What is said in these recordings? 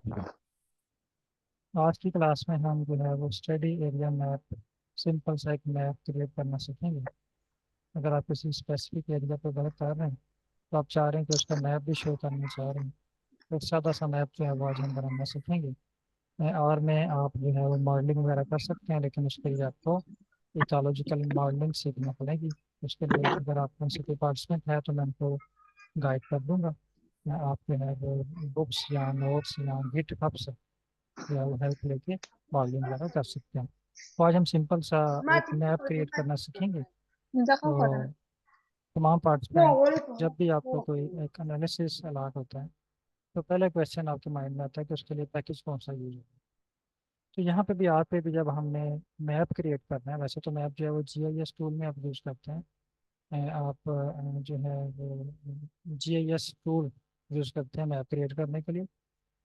आज की क्लास में हम जो है वो स्टडी एरिया मैप, सिंपल सा एक मैप क्रिएट करना सीखेंगे। अगर आप किसी स्पेसिफिक एरिया पे वर्क कर रहे हैं तो आप चाह रहे हैं कि उसका मैप भी शो करना चाह रहे हैं, तो एक सादा सा मैप जो है वो आज हम बनाना सीखेंगे। और में आप जो है वो मॉडलिंग वगैरह कर सकते हैं, लेकिन उसके लिए आपको इकोलॉजिकल मॉडलिंग सीखना पड़ेगी। उसके लिए अगर आप कौन से कोई पार्टिसिपेंट है तो मैं उनको गाइड कर दूंगा। या आप जो है वो बुक्स या नोट्स या गिट हब से या वो हेल्प लेके मॉडलिंग वगैरह कर सकते हैं। तो आज हम सिंपल सा एक मैप क्रिएट करना सीखेंगे। तो तमाम पार्टिसिपेंट, जब भी आपको कोई एक एनालिसिस अलॉट होता है तो पहले क्वेश्चन आपके माइंड में आता है कि उसके लिए पैकेज कौन सा यूज है। तो यहाँ पे भी आर पे भी जब हमने मैप क्रिएट करना है, वैसे तो मैप जो है वो जीआईएस टूल में आप यूज़ करते हैं। आप जो है वो जीआईएस टूल यूज़ करते हैं मैप क्रिएट करने के लिए।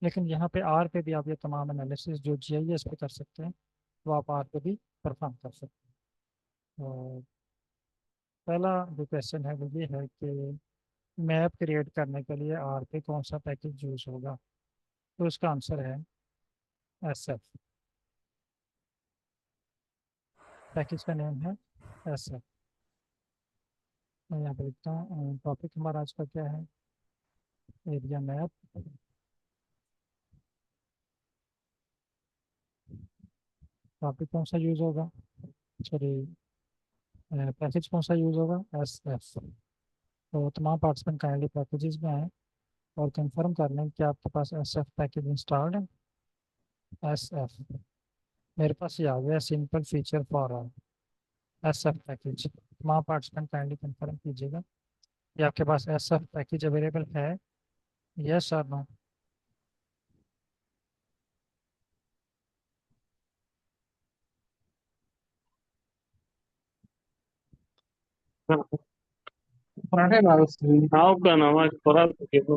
लेकिन यहाँ पे आर पे भी आप ये तमाम एनालिसिस जो जीआईएस पे कर सकते हैं वो आप आर पे भी परफॉर्म कर सकते हैं। तो पहला जो क्वेश्चन है वो ये है कि मैप क्रिएट करने के लिए आर पे कौन सा पैकेज यूज़ होगा। तो इसका आंसर है एस एफ। पैकेज का नेम है एस एफ। मैं यहाँ पे लिखता हूँ। टॉपिक हमारा आज का क्या है? Area map. टॉपिक कौन सा यूज़ होगा, सॉरी, पैकेज कौन सा यूज़ होगा? S F. तो तमाम पार्टिसिपेंट काइंडली पैकेजेस में आए और कंफर्म कर लें कि आपके पास एस एफ पैकेज इंस्टॉल्ड है। एस एफ मेरे पास ये आ गया, simple feature for all, S F package. तमाम पार्टिसिपेंट काइंडली कंफर्म कीजिएगा कि आपके पास एस एफ पैकेज अवेलेबल है, यस और no. How can I for us to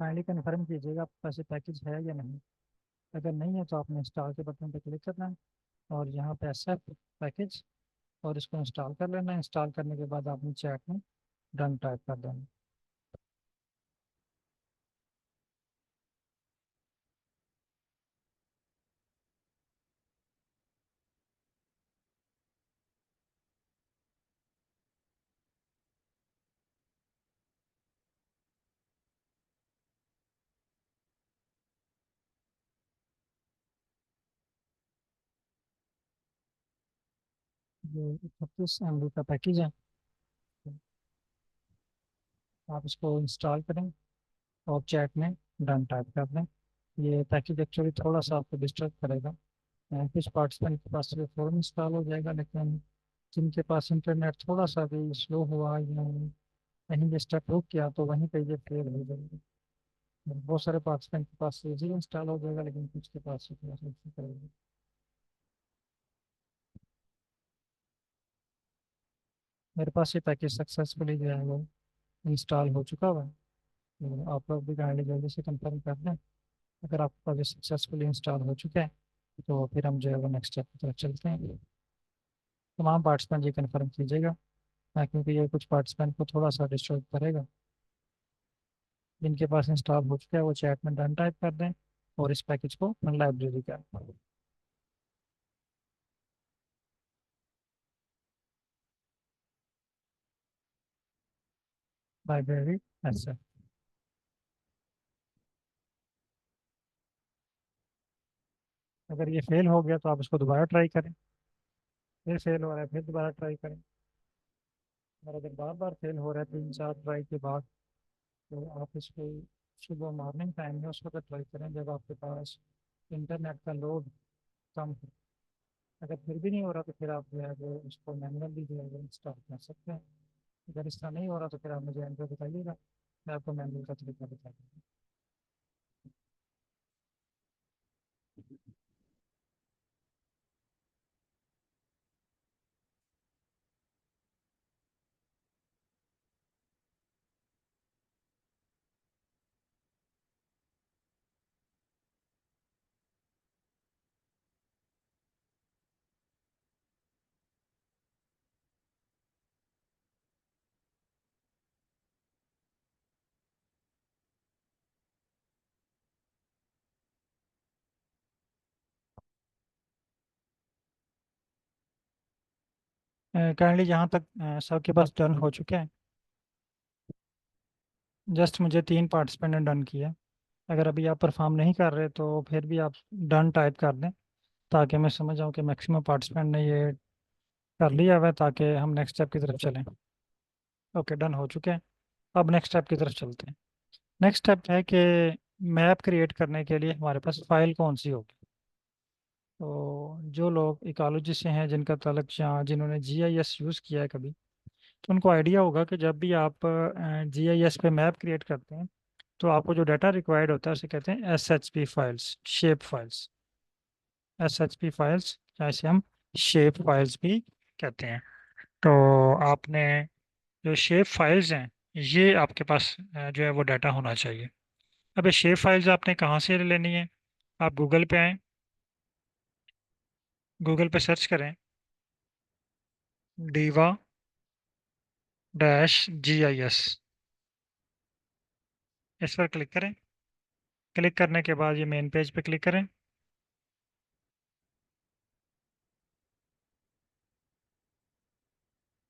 kindly confirm कीजिएगा आपके पास ये पैकेज है या नहीं। अगर नहीं है तो आपने इंस्टॉल के बटन पर क्लिक करना है और यहाँ पे एस एफ पैकेज और इसको इंस्टॉल कर लेना है। इंस्टॉल करने के बाद आपने चैट में डन टाइप कर देना। ये 36 MB का पैकेज है। आप इसको इंस्टॉल करें और चैट में डन टाइप कर दें। ये पैकेज एक्चुअली थोड़ा सा आपको डिस्टर्ब करेगा। कुछ पार्टिसिपेंट के पास ये फ़ौरन इंस्टॉल हो जाएगा, लेकिन जिनके पास इंटरनेट थोड़ा सा भी स्लो हुआ या कहीं ये स्टेप रुक गया तो वहीं पे ये फेल हो जाएगा। बहुत सारे पार्टिसिपेंट के पास इजी इंस्टॉल हो जाएगा, लेकिन कुछ के पास ये थोड़ा सा issue करेगा। मेरे पास ये पैकेज सक्सेसफुली जो है वो इंस्टॉल हो चुका हुआ है। तो आप लोग भी काइंडली जल्दी से कंफर्म कर दें। अगर आपके पास ये सक्सेसफुली इंस्टॉल हो चुका है तो फिर हम जो है वो नेक्स्ट स्टेप की तरफ चलते हैं। तमाम पार्टिसिपेंट ये कंफर्म कीजिएगा, क्योंकि ये कुछ पार्टिसिपेंट को थोड़ा सा डिस्टर्ब करेगा। जिनके पास इंस्टॉल हो चुका है वो चैट में डन टाइप कर दें और इस पैकेज को लाइब्रेरी का लाइब्रेरी ऐसा। अगर ये फेल हो गया तो आप इसको दोबारा ट्राई करें। फिर फेल हो रहा है फिर दोबारा ट्राई करें। और अगर बार बार फेल हो रहा है 3-4 ट्राई के बाद तो आप इसको सुबह मॉर्निंग टाइम में उस वक्त ट्राई करें जब आपके पास इंटरनेट का लोड कम हो। अगर फिर भी नहीं हो रहा तो फिर आप जो है वो उसको मैनुअली जो है वो इंस्टॉल कर सकते हैं। अगर इसका नहीं हो रहा तो फिर आप मुझे एंकर बताइएगा, मैं आपको मैनुअल का तरीका बता दूँगा। काइंडली यहाँ तक सबके पास डन हो चुके हैं। जस्ट मुझे 3 पार्टिसिपेंट ने डन किया। अगर अभी आप परफॉर्म नहीं कर रहे तो फिर भी आप डन टाइप कर दें, ताकि मैं समझ जाऊँ कि मैक्सिमम पार्टिसिपेंट ने ये कर लिया हुआ है, ताकि हम नेक्स्ट स्टेप की तरफ चलें। ओके, डन हो चुके हैं। अब नेक्स्ट स्टेप की तरफ चलते हैं। नेक्स्ट स्टेप है कि मैप क्रिएट करने के लिए हमारे पास फाइल कौन सी होगी। तो जो लोग इकोलॉजी से हैं, जिनका ताल्लुक या जिन्होंने जीआईएस यूज़ किया है कभी, तो उनको आइडिया होगा कि जब भी आप जीआईएस पे मैप क्रिएट करते हैं तो आपको जो डाटा रिक्वायर्ड होता है उसे कहते हैं SHP files, shape files. SHP files या इसे हम शेप फाइल्स भी कहते हैं। तो आपने जो शेप फाइल्स हैं, ये आपके पास जो है वो डाटा होना चाहिए। अब ये शेप फाइल्स आपने कहाँ से लेनी है? आप गूगल पे आएँ, गूगल पे सर्च करें डीवा डैश जीआईएस, इस पर क्लिक करें। क्लिक करने के बाद ये मेन पेज पे क्लिक करें।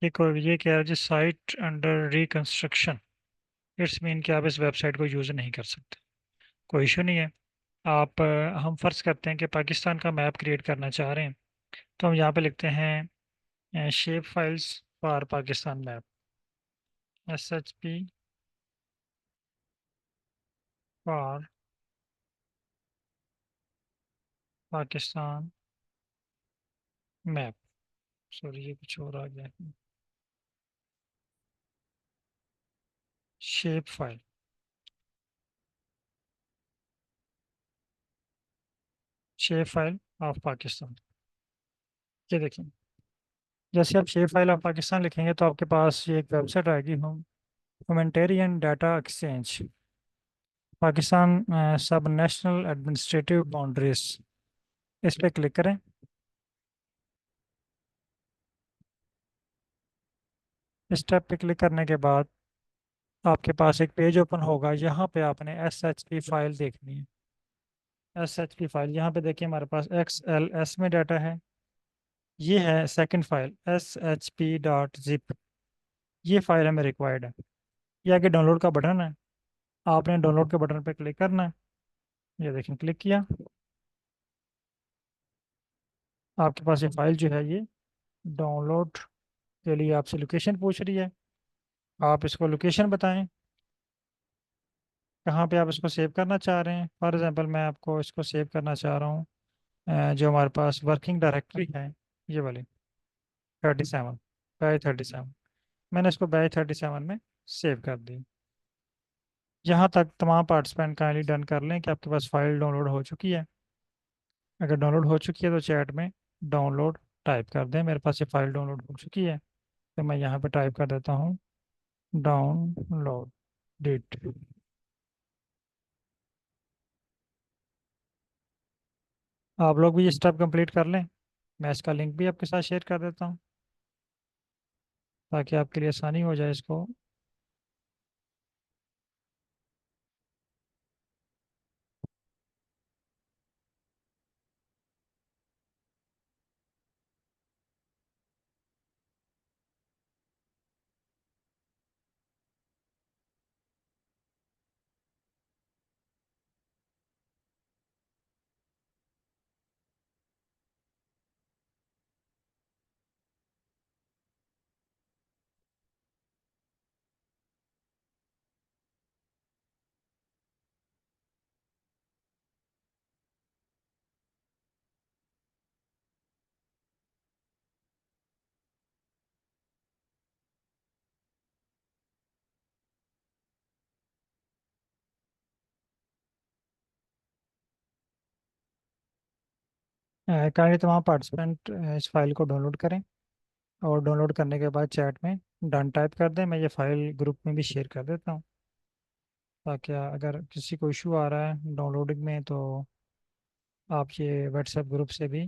ये कह रहा है जी site under reconstruction. It's mean कि आप इस वेबसाइट को यूज़ नहीं कर सकते। कोई इशू नहीं है। आप हम फ़र्ज़ करते हैं कि पाकिस्तान का मैप क्रिएट करना चाह रहे हैं, तो हम यहाँ पे लिखते हैं shape files for Pakistan map, S H P for Pakistan map. Sorry, ये कुछ और आ गया है। Shape file, shape file of Pakistan, ये देखें। जैसे आप शेप फाइल ऑफ पाकिस्तान लिखेंगे तो आपके पास ये एक वेबसाइट आएगी, हम ह्यूमैनिटेरियन डाटा एक्सचेंज, पाकिस्तान सब नेशनल एडमिनिस्ट्रेटिव बाउंड्रीज, इस पर क्लिक करें। इस टैब पे क्लिक करने के बाद आपके पास एक पेज ओपन होगा। यहाँ पे आपने एस एच पी फाइल देखनी है। एस एच पी फाइल यहाँ पे देखिए, हमारे पास एक्स एल एस में डाटा है। ये है second file S H P dot zip, ये फाइल हमें रिक्वायर्ड है। ये आगे डाउनलोड का बटन है, आपने डाउनलोड के बटन पे क्लिक करना है। ये देखें, क्लिक किया। आपके पास ये फाइल जो है ये डाउनलोड के लिए आपसे लोकेशन पूछ रही है। आप इसको लोकेशन बताएं, कहाँ पे आप इसको सेव करना चाह रहे हैं। फॉर एग्जांपल मैं आपको इसको सेव करना चाह रहा हूँ जो हमारे पास वर्किंग डायरेक्टरी है, ये वाली 37, बाई 37। मैंने इसको बाई 37 में सेव कर दी। यहाँ तक तमाम पार्टिसिपेंट काइंडली डन कर लें कि आपके पास फाइल डाउनलोड हो चुकी है। अगर डाउनलोड हो चुकी है तो चैट में डाउनलोड टाइप कर दें, मेरे पास ये फाइल डाउनलोड हो चुकी है। तो मैं यहाँ पे टाइप कर देता हूँ डाउनलोड डिट। आप लोग भी ये स्टेप कंप्लीट कर लें। मैं इसका लिंक भी आपके साथ शेयर कर देता हूँ, ताकि आपके लिए आसानी हो जाए इसको। काइंडली तमाम पार्टिसिपेंट इस फाइल को डाउनलोड करें, और डाउनलोड करने के बाद चैट में डन टाइप कर दें। मैं ये फाइल ग्रुप में भी शेयर कर देता हूँ, ताकि अगर किसी को इशू आ रहा है डाउनलोडिंग में तो आप ये व्हाट्सएप ग्रुप से भी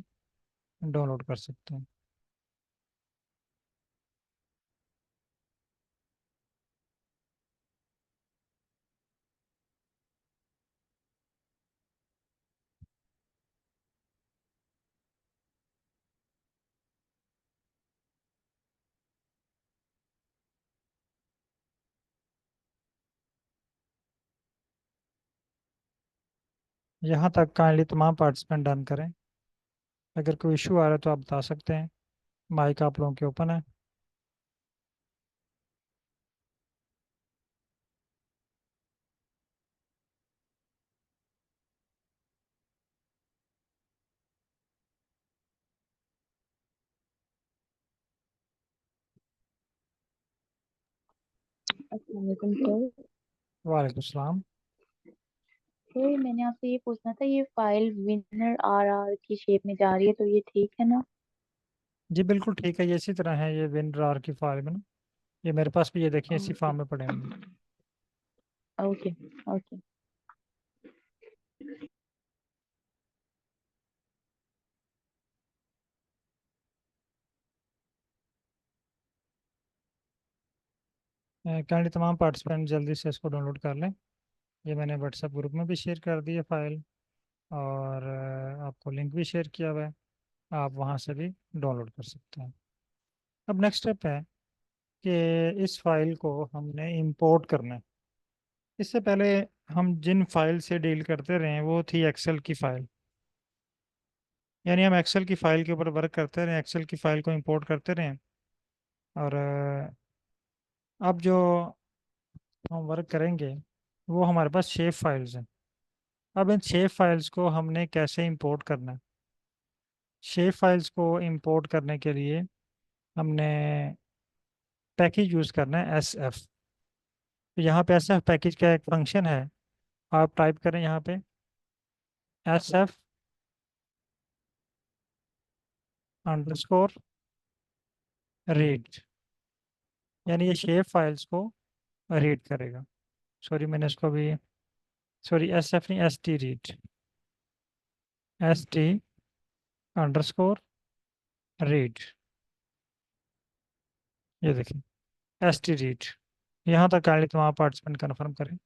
डाउनलोड कर सकते हैं। यहाँ तक काइंडली तमाम पार्टिसिपेंट डन करें। अगर कोई इशू आ रहा है तो आप बता सकते हैं। माइक आप लोगों के ओपन है। अस्सलाम वालेकुम सर। वालेकुम सलाम। सर मैंने आपसे ये पूछना था, ये फाइल विनर आर आर की शेप में जा रही है तो ये ठीक है ना? जी बिल्कुल ठीक है, ये इसी तरह है, ये विनरार की फाइल में ना। ये मेरे पास भी ये देखिए इसी ओके फॉर्म में पड़े होंगे। Okay okay. काइंडली तमाम पार्टिसिपेंट जल्दी से इसको डाउनलोड कर लें। ये मैंने व्हाट्सएप ग्रुप में भी शेयर कर दी है फाइल, और आपको लिंक भी शेयर किया हुआ है। आप वहाँ से भी डाउनलोड कर सकते हैं। अब नेक्स्ट स्टेप है कि इस फाइल को हमने इंपोर्ट करना है। इससे पहले हम जिन फाइल से डील करते रहे वो थी एक्सेल की फाइल। यानी हम एक्सेल की फाइल के ऊपर वर्क करते रहे, एक्सेल की फाइल को इंपोर्ट करते रहे। और अब जो हम वर्क करेंगे वो हमारे पास शेप फाइल्स हैं। अब इन शेप फाइल्स को हमने कैसे इंपोर्ट करना है? शेप फाइल्स को इंपोर्ट करने के लिए हमने पैकेज यूज़ करना है एस एफ। तो यहाँ पे एस एफ पैकेज का एक फंक्शन है। आप टाइप करें यहाँ पे एस एफ अंडरस्कोर रीड, यानी ये शेप फाइल्स को रीड करेगा। सॉरी मैंने इसको भी, सॉरी एस एफ नहीं, S T read, S T underscore read. ये देखिए एस टी रीड। यहाँ तक काइंडली तमाम पार्टिसिपेंट कन्फर्म करें।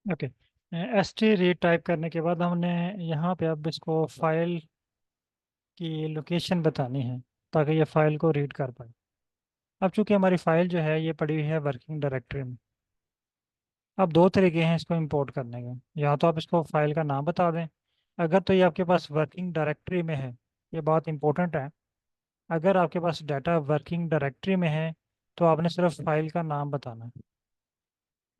Okay, S T read type करने के बाद हमने यहाँ पे अब इसको फाइल की लोकेशन बतानी है ताकि ये फाइल को रीड कर पाए। अब चूंकि हमारी फाइल जो है ये पड़ी हुई है वर्किंग डायरेक्टरी में। अब दो तरीके हैं इसको इंपोर्ट करने के, या तो आप इसको फाइल का नाम बता दें। अगर तो ये आपके पास वर्किंग डायरेक्टरी में है, ये बात इंपॉर्टेंट है। अगर आपके पास डाटा वर्किंग डायरेक्टरी में है तो आपने सिर्फ फाइल का नाम बताना है।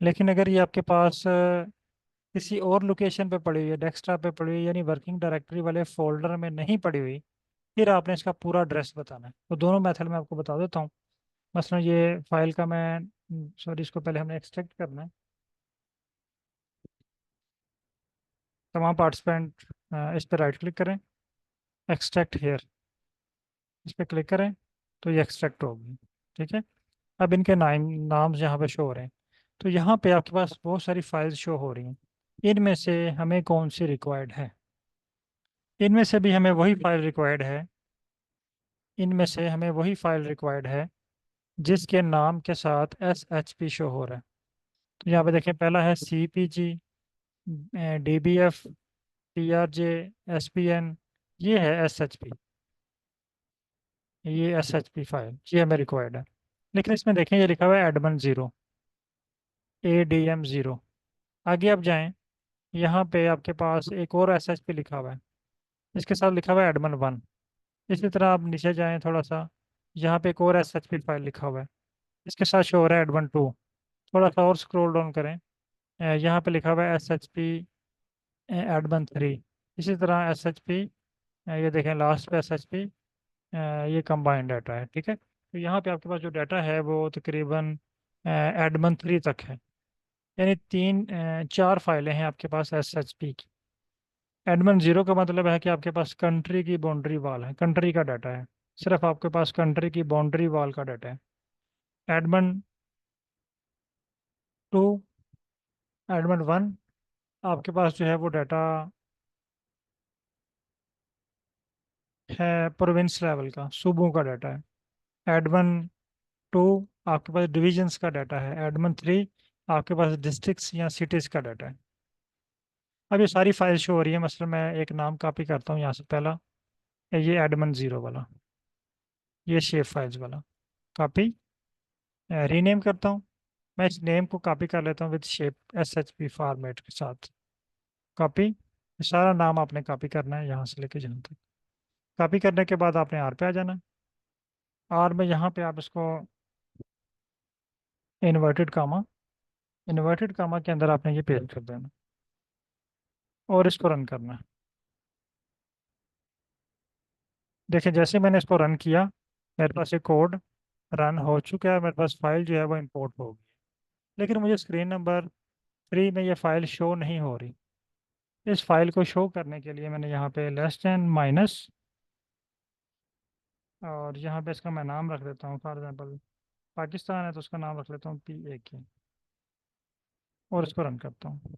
लेकिन अगर ये आपके पास किसी और लोकेशन पे पड़ी हुई है, डेस्कटॉप पे पड़ी हुई है, यानी वर्किंग डायरेक्टरी वाले फोल्डर में नहीं पड़ी हुई, फिर आपने इसका पूरा एड्रेस बताना है। तो दोनों मेथड मैं आपको बता देता हूँ। मसलन ये फाइल का मैं, सॉरी, इसको पहले हमने एक्सट्रैक्ट करना है। तमाम पार्टिसिपेंट इस पर राइट क्लिक करें, एक्सट्रैक्ट हेयर, इस पर क्लिक करें तो ये एक्सट्रैक्ट होगी। ठीक है। अब इनके नाम यहाँ पे शो हो रहे हैं। तो यहाँ पे आपके पास बहुत सारी फाइल्स शो हो रही हैं। इनमें से हमें कौन सी रिक्वायर्ड है? इनमें से भी हमें वही फाइल रिक्वायर्ड है, इनमें से हमें वही फाइल रिक्वायर्ड है जिसके नाम के साथ एस एच पी शो हो रहा है। तो यहाँ पे देखें, पहला है C P G, D B F, T R J, S P N, ये है एस एच पी, ये एस एच पी फाइल, ये हमें रिक्वायर्ड है। लेकिन इसमें देखें ये लिखा हुआ है admin zero, A D M zero. आगे आप जाएं, यहाँ पे आपके पास एक और एस एच पी लिखा हुआ है, इसके साथ लिखा हुआ है एडमन वन। इसी तरह आप नीचे जाएं थोड़ा सा, यहाँ पे एक और एस एच पी फाइल लिखा हुआ है, इसके साथ शो हो रहा है एडमन टू। थोड़ा सा और स्क्रॉल डाउन करें, यहाँ पे लिखा हुआ है S H P Edmund three. इसी तरह एस एच पी, ये देखें लास्ट पे एस एच पी, ये कंबाइंड डाटा है, ठीक है। तो यहाँ पे आपके पास जो डाटा है वो तकरीबन एडमन थ्री तक है, यानी चार फाइलें हैं आपके पास एस एच पी की। एडमन जीरो का मतलब है कि आपके पास कंट्री की बाउंड्री वाल है, कंट्री का डाटा है, सिर्फ आपके पास कंट्री की बाउंड्री वाल का डाटा है। एडमन टू, एडमन वन, आपके पास जो है वो डाटा है प्रोविंस लेवल का, सूबों का डाटा है। एडमन टू आपके पास डिविजन्स का डाटा है। एडमन थ्री आपके पास डिस्ट्रिक्ट्स या सिटीज़ का डाटा है। अब ये सारी फाइल शो हो रही है, मसलन मैं एक नाम कॉपी करता हूँ यहाँ से, पहला ये एडमन ज़ीरो वाला, ये शेप फाइल्स वाला, कॉपी, रीनेम करता हूँ। मैं इस नेम को कॉपी कर लेता हूँ with shape S H P format के साथ, कॉपी। सारा नाम आपने कॉपी करना है यहाँ से लेके जहाँ तक। कॉपी करने के बाद आपने आर पे आ जाना है। आर में यहाँ पे आप इसको इन्वर्टेड कामा, इन्वर्टेड कामा के अंदर आपने ये पेस्ट कर देना और इसको रन करना है। देखिए जैसे मैंने इसको रन किया, मेरे पास ये कोड रन हो चुका है, मेरे पास फाइल जो है वो इंपोर्ट हो गई। लेकिन मुझे स्क्रीन नंबर 3 में ये फाइल शो नहीं हो रही। इस फाइल को शो करने के लिए मैंने यहाँ पे लेस देन माइनस, और यहाँ पे इसका मैं नाम रख देता हूँ, फॉर एग्जांपल पाकिस्तान है तो उसका नाम रख लेता हूँ PAK, और इसको रन करता हूँ।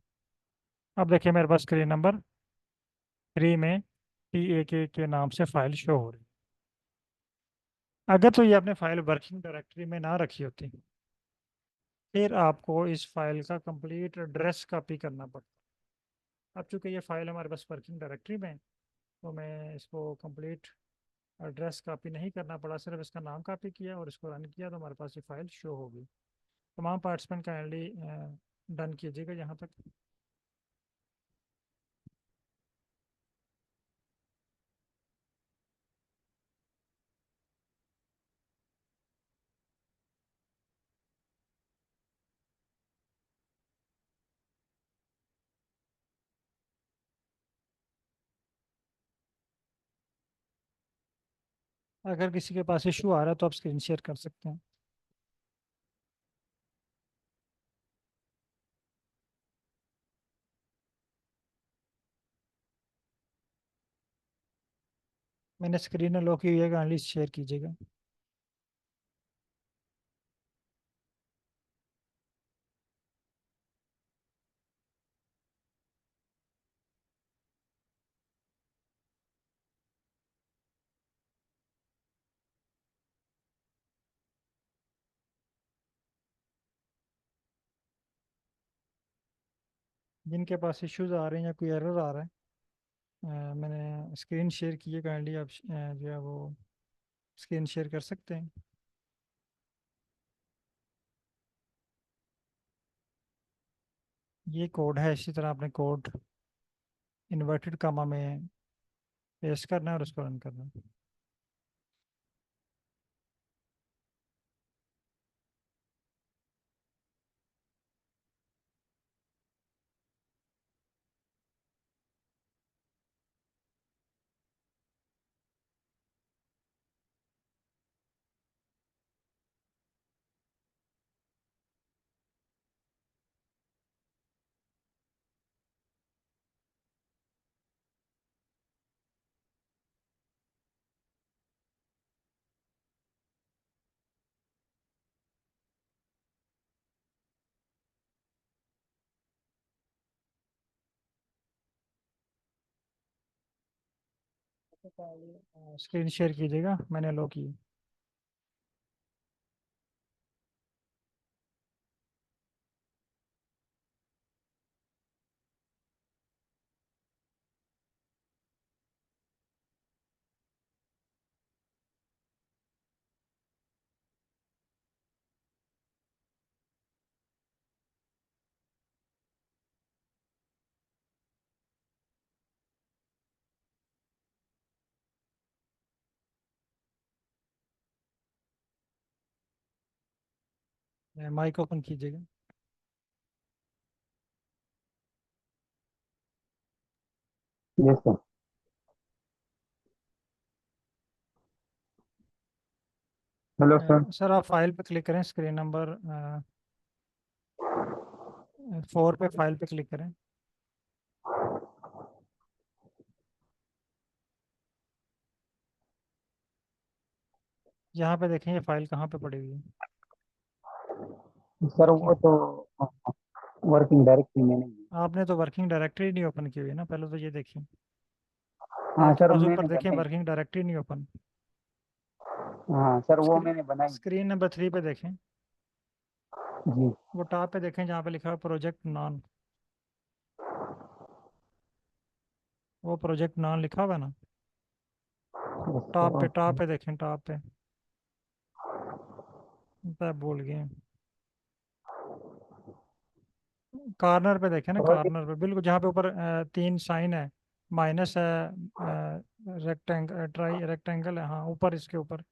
अब देखिए मेरे पास स्क्रीन नंबर 3 में PAK के नाम से फाइल शो हो रही है। अगर तो ये आपने फाइल वर्किंग डायरेक्टरी में ना रखी होती, फिर आपको इस फाइल का कंप्लीट एड्रेस कॉपी करना पड़ता। अब चूंकि ये फाइल हमारे पास वर्किंग डायरेक्टरी में है, तो मैं इसको कंप्लीट एड्रेस कॉपी नहीं करना पड़ा, सिर्फ इसका नाम कॉपी किया और इसको रन किया तो हमारे पास ये फाइल शो होगी। तमाम पार्टिसिपेंट काइंडली डन कीजिएगा यहाँ तक। अगर किसी के पास इशू आ रहा है तो आप स्क्रीन शेयर कर सकते हैं। मैंने स्क्रीन लॉक की हुई है, काइंडली शेयर कीजिएगा। जिनके पास इश्यूज आ रहे हैं या कोई एरर आ रहा है, मैंने स्क्रीन शेयर की है, काइंडली आप जो है वो स्क्रीन शेयर कर सकते हैं। ये कोड है, इसी तरह आपने कोड इन्वर्टेड कामा में पेस्ट करना है और उसको रन करना है। स्क्रीन शेयर कीजिएगा, मैंने लो की। माइक ओपन कीजिएगा। Yes sir. Hello sir. Sir आप फाइल पे क्लिक करें, स्क्रीन नंबर 4 पे फाइल पे क्लिक करें। यहाँ पे देखें ये फाइल कहाँ पे पड़ी हुई है। सर वो तो वर्किंग डायरेक्टरी में नहीं है। आपने तो वर्किंग डायरेक्टरी नहीं ओपन की हुई है ना, पहले तो ये देखिए। हाँ आपके सर पास मैंने ऊपर देखें बनाई। वर्किंग डायरेक्टरी नहीं ओपन। हाँ सर वो मैंने बनाई। स्क्रीन नंबर 3 पे देखें, जी। वो टॉप पे देखें जहाँ पे लिखा है प्रोजेक्ट नॉन। वो प्रोजेक्ट नॉन लिखा हुआ है ना, यस टॉप पे, सर। देखें टॉप पे। मैं भूल गए, कॉर्नर पे देखें ना, प्रोजेक्ट। कॉर्नर पे बिल्कुल जहाँ पे ऊपर 3 साइन है, माइनस है, रेक्टेंगल है, हाँ ऊपर, इसके ऊपर,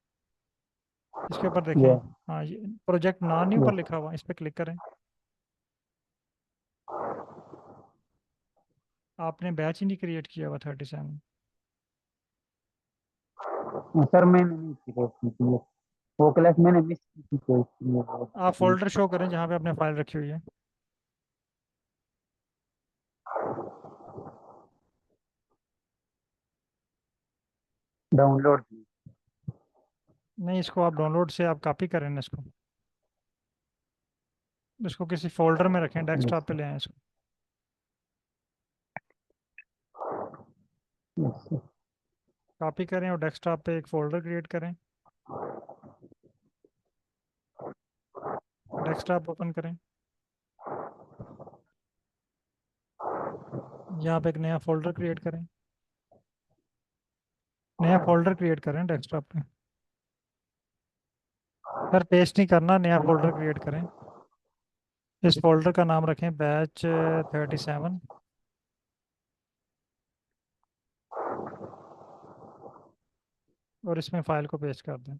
इसके ऊपर देखें। ये हाँ ये प्रोजेक्ट नॉन नहीं ऊपर यस। लिखा हुआ, इस पर क्लिक करें। आपने बैच ही नहीं क्रिएट किया हुआ 37। सर मैंने नहीं की है। वो क्लास मैंने मिस की थी तो इसलिए आप फोल्डर शो करें जहाँ पे आपने फाइल रखी हुई है। डाउनलोड की। नहीं, इसको आप डाउनलोड से आप कॉपी करें ना, इसको किसी फोल्डर में रखें, यस डेस्कटॉप पे ले आएं इसको। Yes sir. कॉपी करें और डेस्कटॉप पे एक फोल्डर क्रिएट करें। डेस्कटॉप ओपन करें, यहाँ पे एक नया फोल्डर क्रिएट करें। नया फोल्डर क्रिएट करें डेस्कटॉप पे। सर पेस्ट नहीं करना, नया फोल्डर क्रिएट करें। इस फोल्डर का नाम रखें बैच 37, और इसमें फाइल को पेस्ट कर दें।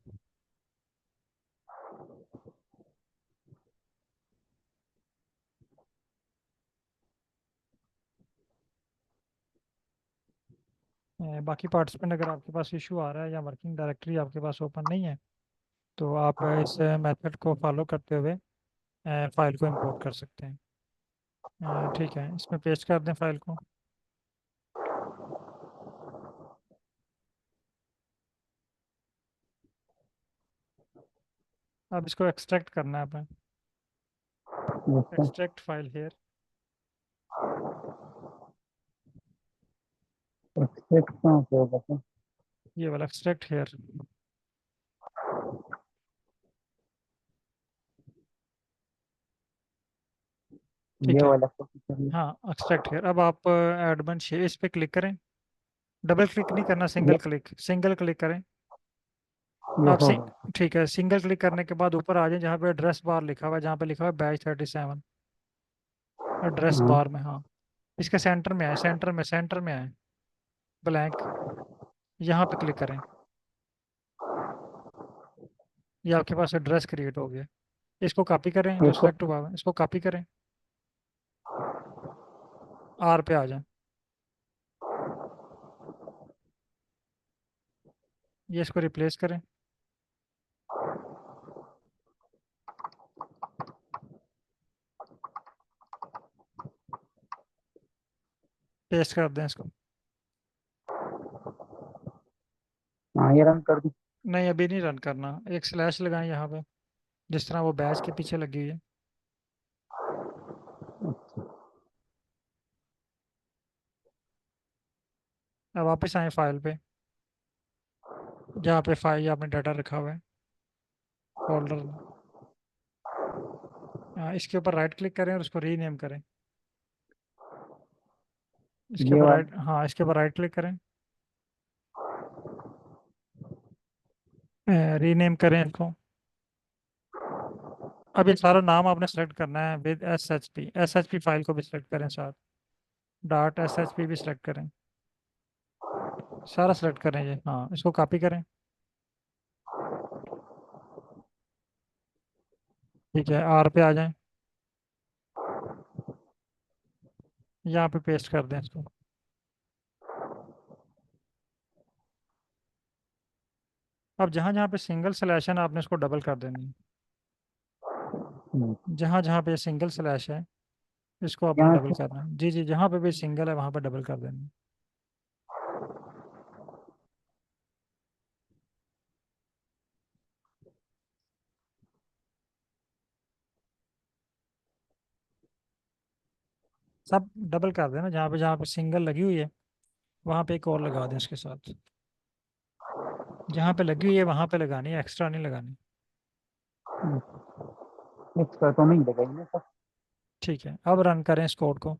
बाकी पार्टिसिपेंट, अगर आपके पास इशू आ रहा है या वर्किंग डायरेक्टरी आपके पास ओपन नहीं है, तो आप इस मेथड को फॉलो करते हुए फाइल को इंपोर्ट कर सकते हैं। ठीक है, इसमें पेस्ट कर दें फाइल को। अब इसको एक्सट्रैक्ट करना है आपने। Yes sir. Extract file hair, expect कहाँ से होगा सर? ये वाला एक्सट्रैक्ट हेयर। ठीक ये है, वाला कॉपी करिए। हाँ एक्सट्रैक्ट हेयर। अब आप एडमन शेयर इस पे क्लिक करें। डबल क्लिक नहीं करना, ये सिंगल क्लिक करें। ये आप हो सिंग गया। ठीक है, सिंगल क्लिक करने के बाद ऊपर आ जाए जहाँ पे एड्रेस बार लिखा हुआ है, जहाँ पे लिखा हुआ है बैच 37, एड्रेस हाँ बार में, हाँ इसके सेंटर में आए, सेंटर में आए, ब्लैंक, यहाँ पे क्लिक करें। ये आपके पास एड्रेस क्रिएट हो गया। इसको कॉपी करें, जो इसको। सिलेक्ट हुआ है इसको कॉपी करें, आर पे आ जाए। ये इसको रिप्लेस करें, पेस्ट कर दें इसको। हाँ ये रन कर दी। नहीं अभी नहीं रन करना, एक स्लैश लगाएं यहाँ पे, जिस तरह वो बैच के पीछे लगी हुई है। अब वापस आए फाइल पे, जहाँ पे फाइल आपने डाटा रखा हुआ है फोल्डर में। इसके ऊपर राइट क्लिक करें और उसको रीनेम करें। इसके ये ऊपर वाला। राइट, हाँ इसके ऊपर राइट क्लिक करें, रीनेम करें इसको। अब ये सारा नाम आपने सेलेक्ट करना है with S H P file को भी सिलेक्ट करें साथ, डॉट एस एच पी भी सिलेक्ट करें, सारा सेलेक्ट करें ये। हाँ इसको कॉपी करें, ठीक है आर पे आ जाएं, यहाँ पे पेस्ट कर दें इसको। अब जहाँ जहाँ पे सिंगल स्लैश है ना, आपने इसको डबल कर देनी है। हम्म, जहाँ जहाँ पे सिंगल स्लैश है इसको आपने यहाँ डबल से करना है। जी जी, जहाँ पे भी सिंगल है वहाँ पे डबल कर देना है। सब डबल कर देना, जहाँ पे सिंगल लगी हुई है वहाँ पे एक और लगा दें इसके साथ। जहाँ पे लगी हुई है वहाँ पे लगानी है, एक्स्ट्रा नहीं लगानी। मिक्स कर तो नहीं लगाई ना सब। ठीक है, अब रन करें इस कोड को।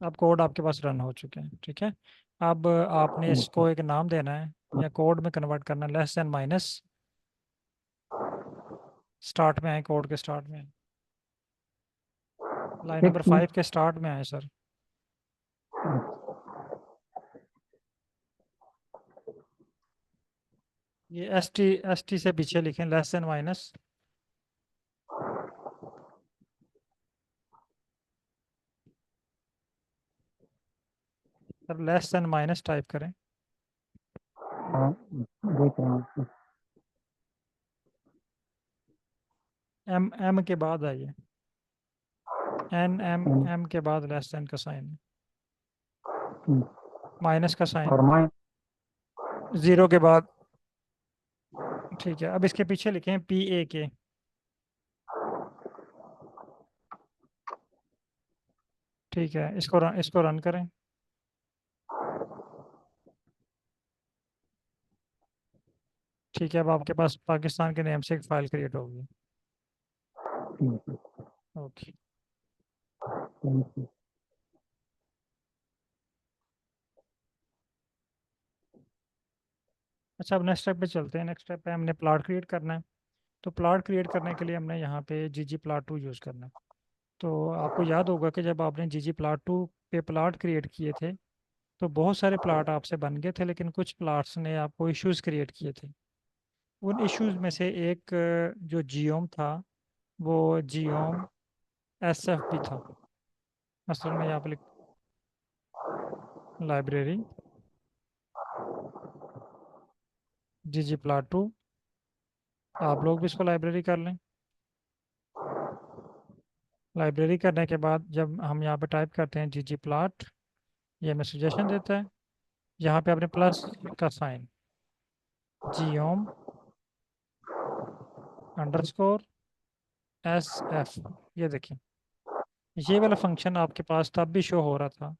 अब कोड आपके पास रन हो चुके हैं, ठीक है। अब आपने इसको एक नाम देना है या कोड में कन्वर्ट करना है, लेस देन माइनस। स्टार्ट में आए, कोड के स्टार्ट में आए, लाइन नंबर 5 के स्टार्ट में आए सर। ये एस टी से पीछे लिखें, less than minus. Sir less than minus type करें। हाँ, देख रहे हैं। एम एम के बाद आइए, एन एम हम्म, एम के बाद लेस देन का साइन है, हम्म, माइनस का साइन, और मैं जीरो के बाद। ठीक है, अब इसके पीछे लिखें पी ए के। ठीक है, इसको रन करें। ठीक है, अब आपके पास पाकिस्तान के नेम से एक फाइल क्रिएट होगी। ओके। अच्छा, अब नेक्स्ट स्टेप पे चलते हैं। नेक्स्ट स्टेप पे हमने प्लॉट क्रिएट करना है। तो प्लॉट क्रिएट करने के लिए हमने यहाँ पे ggplot2 यूज़ करना है। तो आपको याद होगा कि जब आपने ggplot2 पे प्लॉट क्रिएट किए थे तो बहुत सारे प्लॉट आपसे बन गए थे, लेकिन कुछ प्लॉट्स ने आपको इश्यूज क्रिएट किए थे। उन इश्यूज में से एक जो जियोम था वो जियोम एसएफ भी था। मसलन मैं यहाँ पे लिख, लाइब्रेरी ggplot2, आप लोग भी इसको लाइब्रेरी कर लें। लाइब्रेरी करने के बाद जब हम यहाँ पे टाइप करते हैं ggplot, ये हमें सजेशन देता है। यहाँ पे आपने प्लस का साइन, जियोम अंडरस्कोर एस एफ, ये देखिए ये वाला फंक्शन आपके पास तब भी शो हो रहा था।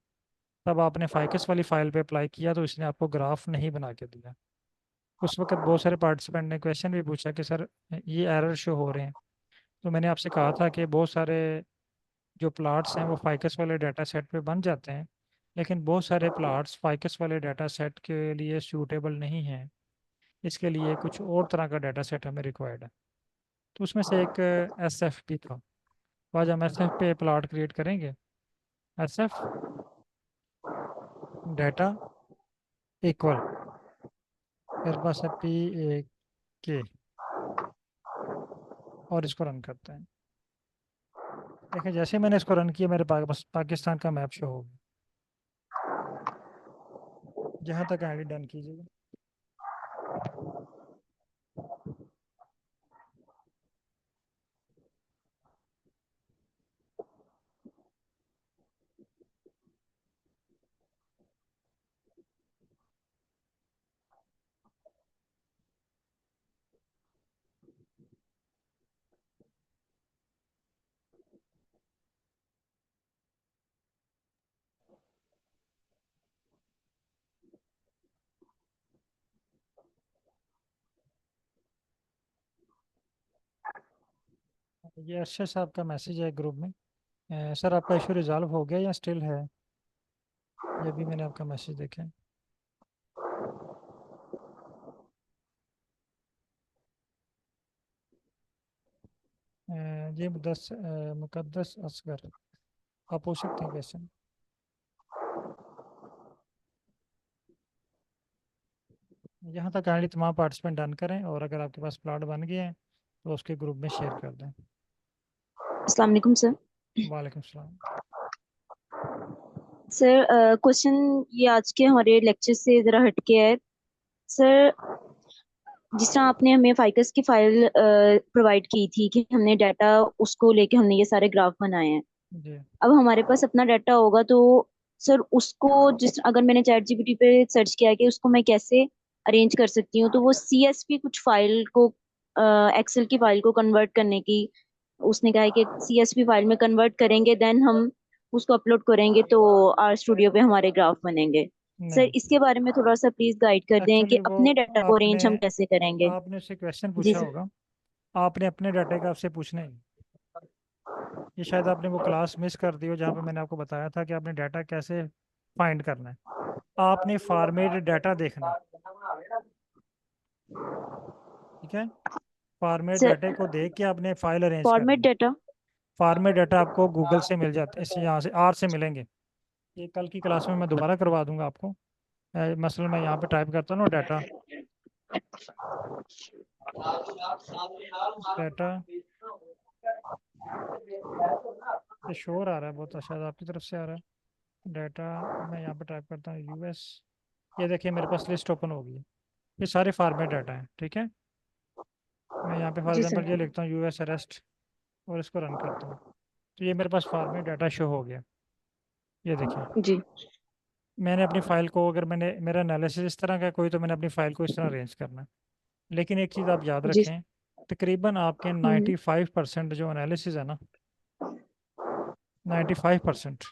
तब आपने फाइकस वाली फाइल पे अप्लाई किया तो इसने आपको ग्राफ नहीं बना के दिया। उस वक्त बहुत सारे पार्टिसिपेंट ने क्वेश्चन भी पूछा कि सर ये एरर शो हो रहे हैं। तो मैंने आपसे कहा था कि बहुत सारे जो प्लॉट्स हैं वो फाइकस वाले डाटा सेट पे बन जाते हैं, लेकिन बहुत सारे प्लॉट्स फाइकस वाले डाटा सेट के लिए सूटेबल नहीं हैं। इसके लिए कुछ और तरह का डाटा सेट हमें रिक्वायर्ड है। तो उसमें से एक एस एफ भी था। तो आज हम एस एफ पे प्लॉट क्रिएट करेंगे। एस एफ डाटा इक्वल, मेरे पास है पी ए के, और इसको रन करते हैं। देखिए जैसे ही मैंने इसको रन किया मेरे पास पाकिस्तान का मैप शो हो गया। जहाँ तक आईडी डन कीजिएगा। ये अरशद साहब का मैसेज है ग्रुप में। सर आपका इशू रिजॉल्व हो गया या स्टिल है? ये भी मैंने आपका मैसेज देखा है। ये मुकद्दस असगर, आप पूछ सकते हैं क्वेश्चन। यहाँ तक काइंडली तमाम पार्टिसिपेंट डन करें, और अगर आपके पास प्लॉट बन गए हैं तो उसके ग्रुप में शेयर कर दें। अस्सलाम वालेकुम सर। वालेकुम सलाम। सर क्वेश्चन ये आज के हमारे लेक्चर से ज़रा हटके है सर। जिस तरह आपने हमें फाइकस की फाइल प्रोवाइड की थी कि हमने डाटा उसको लेके हमने ये सारे ग्राफ बनाए हैं। जी अब हमारे पास अपना डाटा होगा तो सर उसको जिस अगर मैंने चैट जीपीटी पे सर्च किया कि उसको मैं कैसे अरेंज कर सकती हूँ, तो वो सीएसवी कुछ फाइल को एक्सेल की फाइल को कन्वर्ट करने की उसने कहा है कि सीएसवी फाइल में कन्वर्ट करेंगे देन हम उसको अपलोड करेंगे तो आर स्टूडियो पे हमारे ग्राफ बनेंगे। सर नहीं, इसके बारे में थोड़ा सा प्लीज गाइड कर दें कि एक्चुअली वो अपने डाटा को आपने अरेंज हम कैसे करेंगे। आपने उससे क्वेश्चन जी पूछा सर। होगा, आपने अपने डाटे का आपसे पूछना है। ये शायद आपने वो क्लास मिस कर दी हो जहाँ पे मैंने आपको बताया था कि आपने डाटा कैसे फाइंड करना है। आपने फॉर्मेट डाटा देखना है, ठीक है? फॉर्मेट सर डाटे को देख के आपने फाइल अरेंज फॉर्मेट करनी है। डाटा। फॉर्मेट डाटा आपको गूगल से मिल जाता है, इससे यहाँ से आर से मिलेंगे। ये कल की क्लास में मैं दोबारा करवा दूंगा आपको। मसलन मैं यहाँ पे टाइप करता हूँ ना डाटा, डाटा ये शोर आ रहा है बहुत, शायद आपकी तरफ से आ रहा है। डाटा मैं यहाँ पे टाइप करता हूँ यूएस, ये देखिए मेरे पास लिस्ट ओपन हो गई है। ये सारे फॉर्मेट डाटा हैं, ठीक है? मैं यहाँ पे फॉर जी एग्जांपल सर। ये लिखता हूँ यूएस अरेस्ट और इसको रन करता हूँ, तो ये मेरे पास फॉर्मेट डाटा शो हो गया। ये देखिए जी मैंने अपनी फाइल को, अगर मैंने मेरा एनालिसिस इस तरह का है कोई, तो मैंने अपनी फाइल को इस तरह अरेंज करना है। लेकिन एक चीज़ आप याद जी। रखें, तकरीबन आपके हम्म 95% जो एनालिसिस है ना, 95%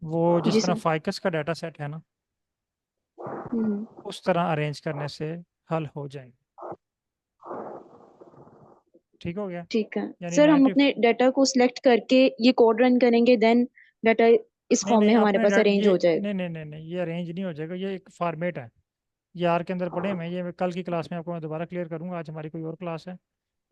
वो जी जिस तरह सर। फाइकस का डाटा सेट है ना, हम्म उस तरह अरेंज करने से हल हो जाएंगे। ठीक हो गया? ठीक है यानी सर। हम 90, अपने डाटा को सिलेक्ट करके ये कोड रन करेंगे देन डाटा इस नहीं फॉर्म में नहीं हमारे आपने पास अरेंज ये हो जाएगा। नहीं, ये अरेंज नहीं हो जाएगा, ये एक फॉर्मेट है। ये आर के अंदर पढ़े हैं, ये मैं कल की क्लास में आपको मैं दोबारा क्लियर करूंगा। आज हमारी कोई और क्लास है,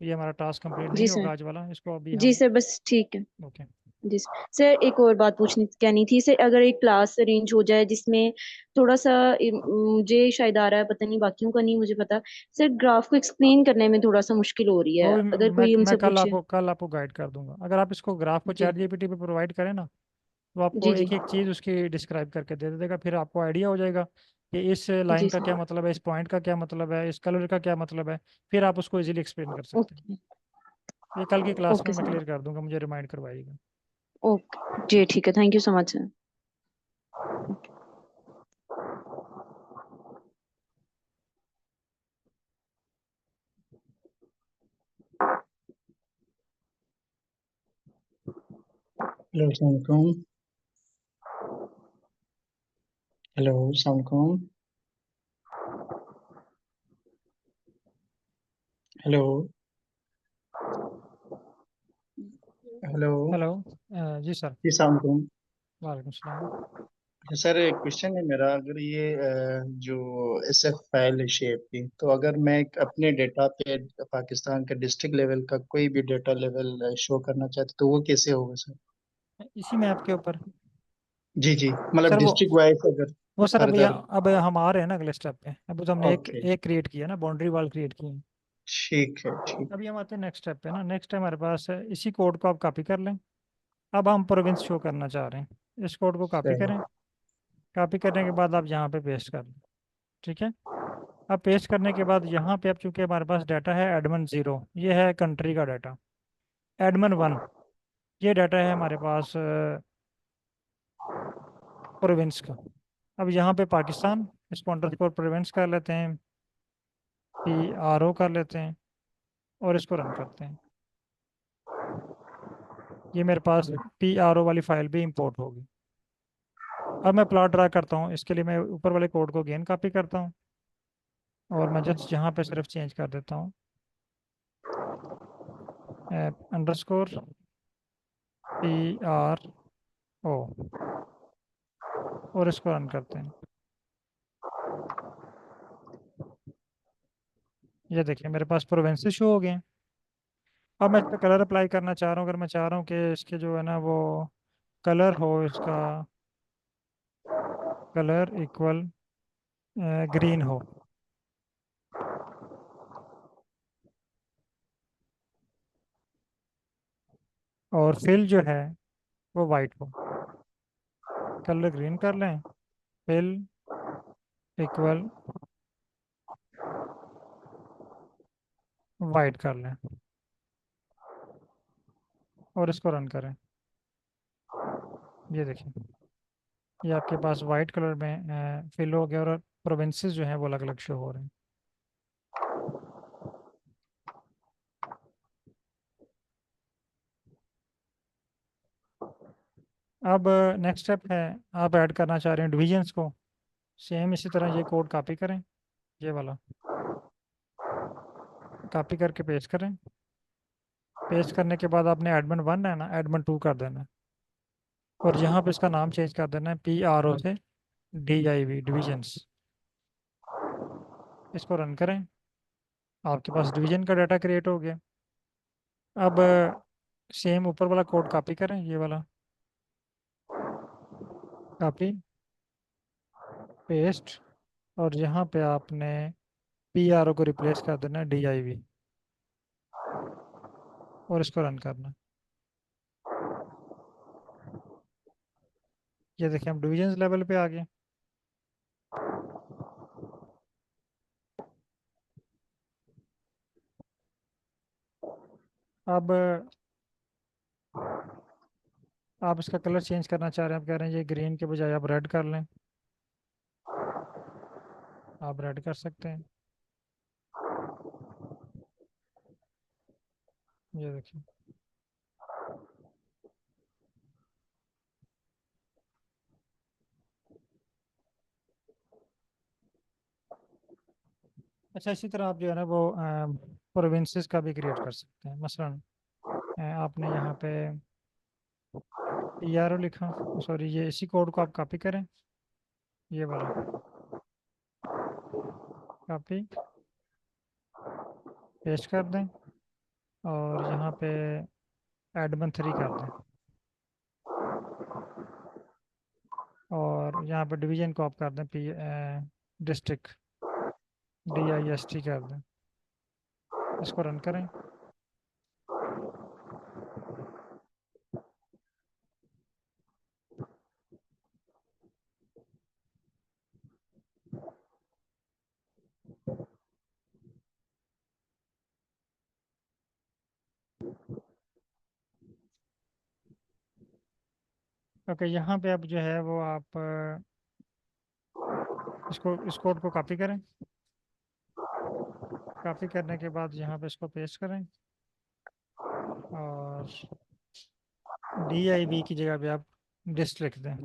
ये हमारा टास्क कंप्लीट जी नहीं सर। होगा आज वाला, इसको अभी जी हम। सर बस ठीक है। ओके। जी सर। एक और बात पूछनी कहनी थी सर। अगर एक क्लास अरेंज हो जाए जिसमें थोड़ा सा मुझे शायद आ रहा है, पता नहीं बाकियों का नहीं मुझे पता सर, ग्राफ को एक्सप्लेन करने में थोड़ा सा मुश्किल हो रही वो है भी अगर कोई मैं हमसे पूछे। कल आपको गाइड कर दूंगा। अगर आप इसको ग्राफ को जी चैट जीपीटी पे प्रोवाइड करें ना, तो आपको जी जी एक एक चीज़ उसकी डिस्क्राइब करके दे देगा, फिर आपको आइडिया हो जाएगा कि इस लाइन जी का क्या सर। मतलब है, इस पॉइंट का क्या मतलब है, इस कलर का क्या मतलब है। फिर आप उसको इजीली एक्सप्लेन कर सकते हैं। ओके। ये कल की क्लास ओके में मैं सर। क्लियर कर दूंगा, मुझे रिमाइंड करवाइएगा। ओके जी ठीक है। Thank you so much sir. Hello अस्सलाम वालेकुम। हेलो अस्सलाम वालेकुम। Hello hello hello. जी सर। जी अस्सलाम वालेकुम। वालेकुम सलाम। सर एक क्वेश्चन है मेरा। अगर ये जो SF फाइल है शेप की, तो अगर मैं एक अपने डेटा पे पाकिस्तान के डिस्ट्रिक्ट लेवल का कोई भी डेटा लेवल शो करना चाहता तो वो कैसे होगा सर? इसी मैप के ऊपर। जी जी, मतलब सर डिस्ट्रिक्ट वाइज अगर वो सर फर्दर। अब हम आ रहे हैं ना अगले स्टेप पे। अभी तो हमने ओके, एक क्रिएट किया ना, बाउंड्री वॉल क्रिएट की है। ठीक है ठीक। अभी हम आते हैं नेक्स्ट स्टेप पे ना। नेक्स्ट टाइम हमारे पास है, इसी कोड को आप कॉपी कर लें। अब हम प्रोविंस शो करना चाह रहे हैं, इस कोड को कॉपी सही। करें। कॉपी करने के बाद आप यहाँ पे पेस्ट कर लें, ठीक है? अब पेस्ट करने के बाद यहाँ पे अब चूंकि हमारे पास डाटा है एडमन 0, ये है कंट्री का डाटा। एडमन 1, ये डाटा है हमारे पास प्रोविंस का। अब यहाँ पे पाकिस्तान, इसको अंडरस्कोर प्रोविंस कर लेते हैं, PRO कर लेते हैं, और इसको रन करते हैं। ये मेरे पास PRO वाली फाइल भी इंपोर्ट होगी। अब मैं प्लॉट ड्रा करता हूँ, इसके लिए मैं ऊपर वाले कोड को अगेन कॉपी करता हूँ, और मैं जस्ट यहाँ पे सिर्फ चेंज कर देता हूँ। अंडरस्कोर PRO और इसको रन करते हैं। ये देखिए मेरे पास प्रोविंसेस शो हो गए हैं। अब मैं इस पर कलर अप्लाई करना चाह रहा हूँ। अगर मैं चाह रहा हूँ कि इसके जो है ना वो कलर हो, इसका कलर इक्वल ग्रीन हो, और फिल जो है वो वाइट हो। कलर ग्रीन कर लें, फिल इक्वल वाइट कर लें और इसको रन करें। ये देखिए ये आपके पास वाइट कलर में फिल हो गया और प्रोविंसेस जो हैं वो अलग अलग शो हो रहे हैं। अब नेक्स्ट स्टेप है, आप ऐड करना चाह रहे हैं डिविजन्स को। सेम इसी तरह ये कोड कॉपी करें, ये वाला कॉपी करके पेस्ट करें। पेस्ट करने के बाद आपने एडमिन 1 है ना, एडमिन 2 कर देना है और यहाँ पे इसका नाम चेंज कर देना है PRO से DIV डिविजन्स। इसको रन करें, आपके पास डिवीजन का डाटा क्रिएट हो गया। अब सेम ऊपर वाला कोड कॉपी करें, ये वाला कॉपी पेस्ट, और यहाँ पे आपने PRO को रिप्लेस कर देना है DIV और इसको रन करना। ये देखिए हम डिविजन लेवल पे आ गए। अब आप इसका कलर चेंज करना चाह रहे हैं, आप कह रहे हैं ये ग्रीन के बजाय आप रेड कर लें, आप रेड कर सकते हैं। ये देखिए अच्छा, इसी तरह आप जो है ना वो प्रोविंसेस का भी क्रिएट कर सकते हैं। मसलन आपने यहाँ पे PRO लिखा, सॉरी ये इसी कोड को आप कॉपी करें, ये वाला कॉपी पेस्ट कर दें और यहाँ पे एडमिन 3 कर दें और यहाँ पे डिवीजन को आप कर दें डिस्ट्रिक्ट DIST कर दें। इसको रन करें। ओके, यहाँ पे अब जो है वो आप इस कोड को कॉपी करें। कॉपी करने के बाद यहाँ पे इसको पेस्ट करें और DIV की जगह पे आप डिस्ट लिख दें।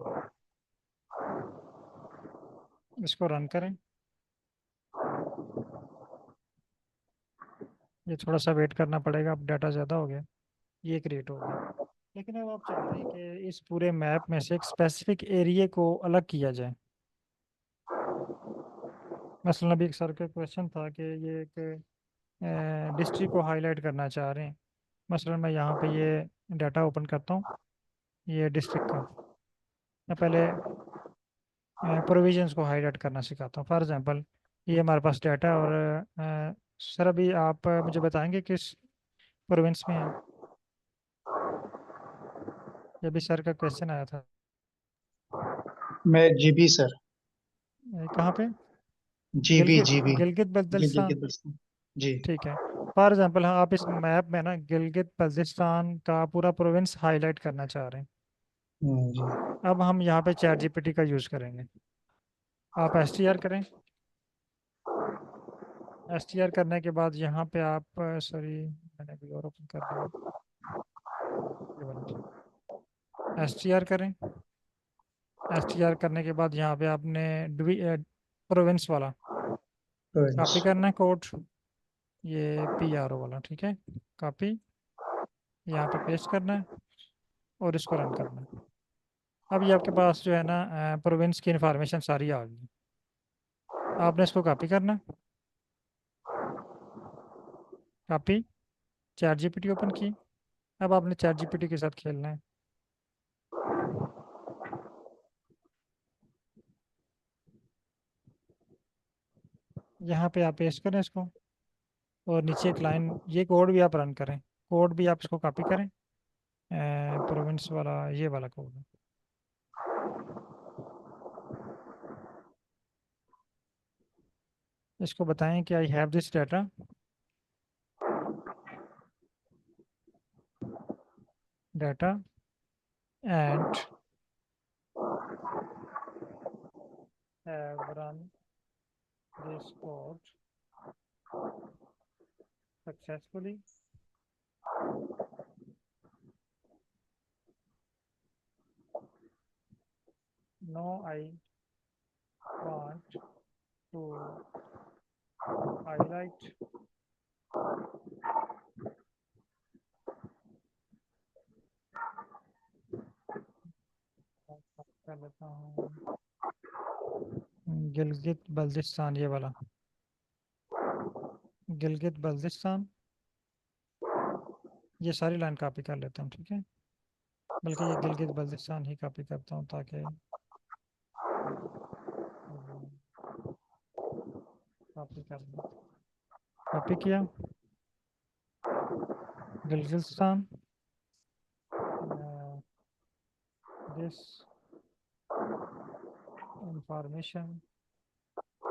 इसको रन करें। ये थोड़ा सा वेट करना पड़ेगा, अब डाटा ज़्यादा हो गया, ये क्रिएट हो गया। लेकिन अब आप चाह रहे हैं कि इस पूरे मैप में से एक स्पेसिफिक एरिया को अलग किया जाए। मसलन अभी एक सर का क्वेश्चन था कि ये एक डिस्ट्रिक्ट को हाईलाइट करना चाह रहे हैं। मसलन मैं यहाँ पे ये डाटा ओपन करता हूँ, ये डिस्ट्रिक्ट का, मैं पहले प्रोविजंस को हाईलाइट करना सिखाता हूँ। फॉर एग्जांपल ये हमारे पास डाटा और सर अभी आप मुझे बताएंगे किस प्रोविंस में है? ये भी सर का क्वेश्चन आया था। मैं GB सर, कहाँ पे? GB GB गिलगित जी बल्तिस्तान। गिलगित जी। ठीक है, फॉर एग्जांपल हाँ आप इस मैप में ना गिलगित बल्तिस्तान का पूरा प्रोविंस हाईलाइट करना चाह रहे हैं। जी। अब हम यहाँ पे चैट GPT का यूज़ करेंगे। आप STR करें। STR करने के बाद यहाँ पे आप सॉरी मैंने भी और ओपन कर लिया, ये वाला STR करें। STR करने के बाद यहाँ पे आपने प्रोविंस वाला कॉपी करना है कोड, ये PRO वाला, ठीक है, कॉपी यहाँ पे पेस्ट करना है और इसको रन करना है। अब ये आपके पास जो है ना प्रोविंस की इंफॉर्मेशन सारी आ गई। आपने इसको कॉपी करना है, कॉपी, चैट जीपीटी ओपन की। अब आपने चैट जीपीटी के साथ खेलना है। यहाँ पे आप पेस्ट करें इसको और नीचे एक लाइन, ये कोड भी आप रन करें, कोड भी आप इसको कॉपी करें, प्रोविंस वाला ये वाला कोड है। इसको बताएं कि I have this data, data and have run this code successfully. No I want to highlight कर लेता हूँ गिलगित बल्दिस्तान, ये वाला गिलगित बल्दिस्तान, ये सारी लाइन कॉपी कर लेता हूँ, ठीक है। बल्कि ये गिलगित बल्दिस्तान ही कॉपी करता हूँ ताकि कॉपी कर लूँ। कॉपी किया गिलगिस्तान, this information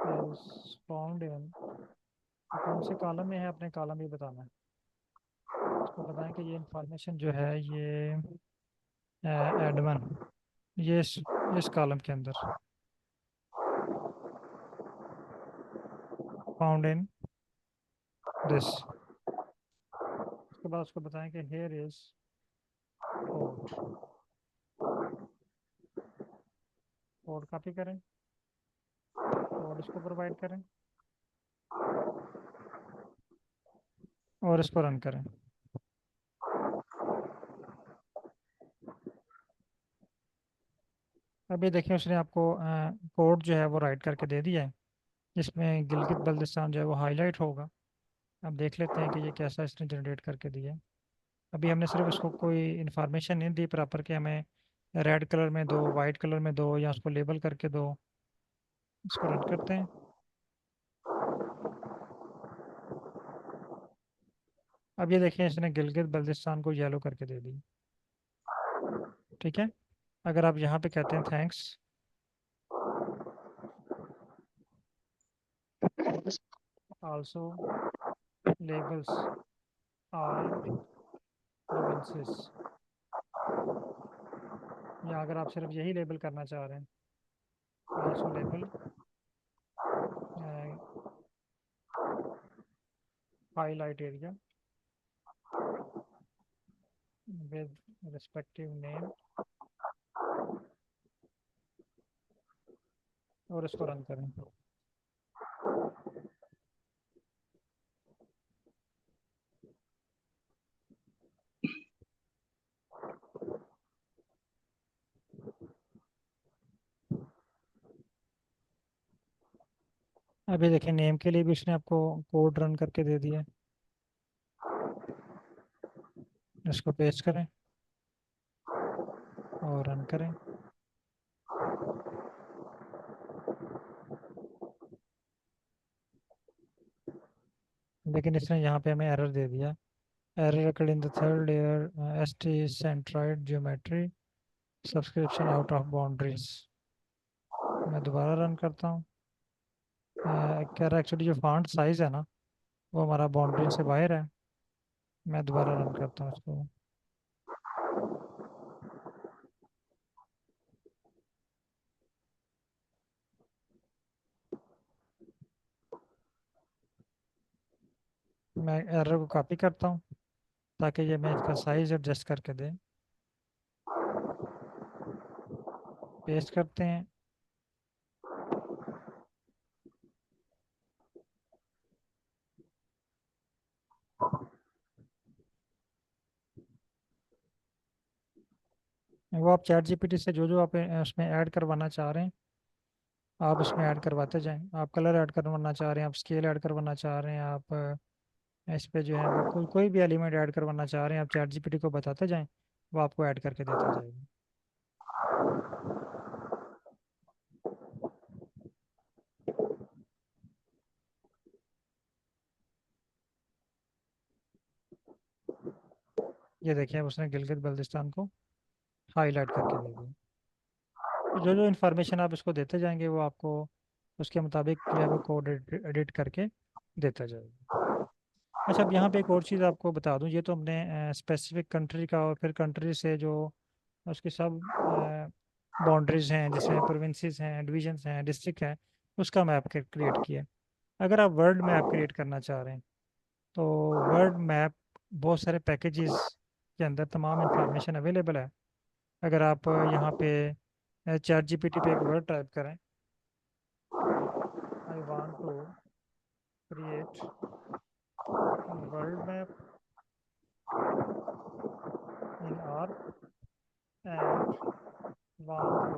is found in, कौन से कॉलम में है, अपने कॉलम ही बताना है। इसको बताएं कि ये इंफॉर्मेशन जो है ये एडमन, ये इस कॉलम के अंदर फाउंड इन दिस। उसके बाद उसको बताएं कि here is code, code copy करें, कोड इसको प्रोवाइड करें और इसको रन करें। अभी देखिए उसने आपको कोड जो है वो राइट करके दे दिया है, जिसमें गिलगित बल्दिस्तान जो है वो हाईलाइट होगा। अब देख लेते हैं कि ये कैसा इसने जनरेट करके दिया है। अभी हमने सिर्फ उसको कोई इन्फॉर्मेशन नहीं दी प्रॉपर कि हमें रेड कलर में दो, वाइट कलर में दो, या उसको लेबल करके दो। इसको रन करते हैं। अब ये देखें इसने गिलगित बल्दिस्तान को येलो करके दे दी, ठीक है। अगर आप यहाँ पे कहते हैं thanks also labels all provinces, या अगर आप सिर्फ यही लेबल करना चाह रहे हैं, also label highlight area with respective name, और इसको रन करें। अभी देखिए नेम के लिए भी उसने आपको कोड रन करके दे दिया है। इसको पेस्ट करें और रन करें। लेकिन इसने यहाँ पे हमें एरर दे दिया, error occurred in the third layer, ST centroid geometry subscription out of boundaries। मैं दोबारा रन करता हूँ। कह रहा एक्चुअली जो फॉन्ट साइज है ना वो हमारा बाउंड्री से बाहर है। मैं दोबारा रन करता हूँ इसको। मैं एरर को कॉपी करता हूँ ताकि ये मैं इसका साइज एडजस्ट करके दें। पेस्ट करते हैं। आप चैट जीपीटी से जो जो आप उसमें ऐड करवाना चाह रहे हैं आप उसमें ऐड करवाते जाएं। आप कलर ऐड करवाना चाह रहे हैं, आप स्केल ऐड करवाना चाह रहे हैं, आप इस पे जो है वो कोई कोई भी एलिमेंट ऐड करवाना चाह रहे हैं, आप चैट जीपीटी को बताते जाएं, वो आपको ऐड करके देता जाएगा। ये देखिए उसने गिलगित बल्तिस्तान को हाईलाइट करके दे दिया। तो जो जो इन्फॉर्मेशन आप इसको देते जाएंगे वो आपको उसके मुताबिक जो है वो कोड एडिट करके देता जाएगा। अच्छा, अब यहाँ पे एक और चीज़ आपको बता दूँ, ये तो हमने स्पेसिफिक कंट्री का और फिर कंट्री से जो उसकी सब बाउंड्रीज हैं, जिसमें प्रोविंसेस हैं, डिविजन्स हैं, डिस्ट्रिक्ट हैं, उसका मैप क्रिएट किया। अगर आप वर्ल्ड मैप क्रिएट करना चाह रहे हैं तो वर्ल्ड मैप बहुत सारे पैकेजेस के अंदर तमाम इंफॉर्मेशन अवेलेबल है। अगर आप यहाँ पे चैट जीपीटी पे एक वर्ड टाइप करें, I want to create world map in R and want to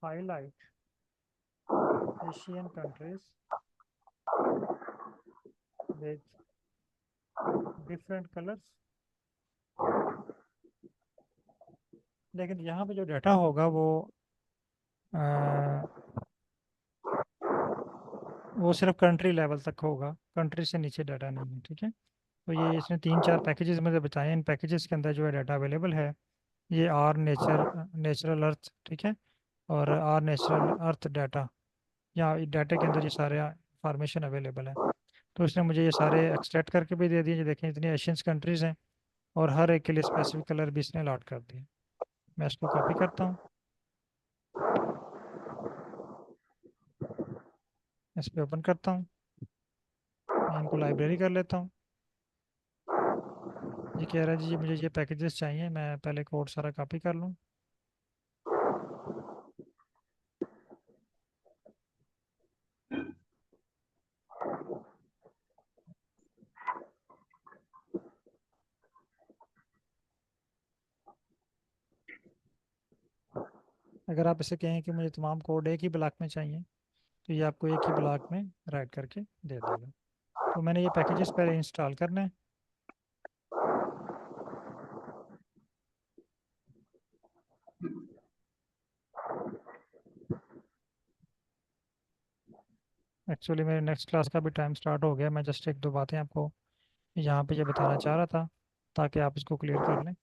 highlight Asian countries with different colors। लेकिन यहाँ पे जो डाटा होगा अ, वो सिर्फ कंट्री लेवल तक होगा, कंट्री से नीचे डाटा नहीं है। ठीक है, तो ये इसने 3-4 पैकेजेस मुझे बताए हैं। इन पैकेजेस के अंदर जो है डाटा अवेलेबल है, ये आर नेचुरल अर्थ, ठीक है, और आर नेचुरल अर्थ डाटा, यहाँ डाटा के अंदर ये सारे इंफॉर्मेशन अवेलेबल है। तो इसने मुझे ये सारे एक्सट्रैक्ट करके भी दे दिए। ये देखें इतनी एशियंस कंट्रीज़ हैं और हर एक के लिए स्पेसिफिक कलर भी इसने अलॉट कर दिए। मैं इसको कॉपी करता हूँ, इस पर ओपन करता हूँ, मैं इनको लाइब्रेरी कर लेता हूँ। ये कह रहा है जी मुझे ये पैकेजेस चाहिए, मैं पहले कोड सारा कॉपी कर लूँ। अगर आप इसे कहें कि मुझे तमाम कोड एक ही ब्लॉक में चाहिए तो ये आपको एक ही ब्लॉक में राइट करके दे देगा। तो मैंने ये पैकेजेस पहले इंस्टॉल करना है। एक्चुअली मेरे नेक्स्ट क्लास का भी टाइम स्टार्ट हो गया, मैं जस्ट एक दो बातें आपको यहाँ पे ये बताना चाह रहा था ताकि आप इसको क्लियर कर लें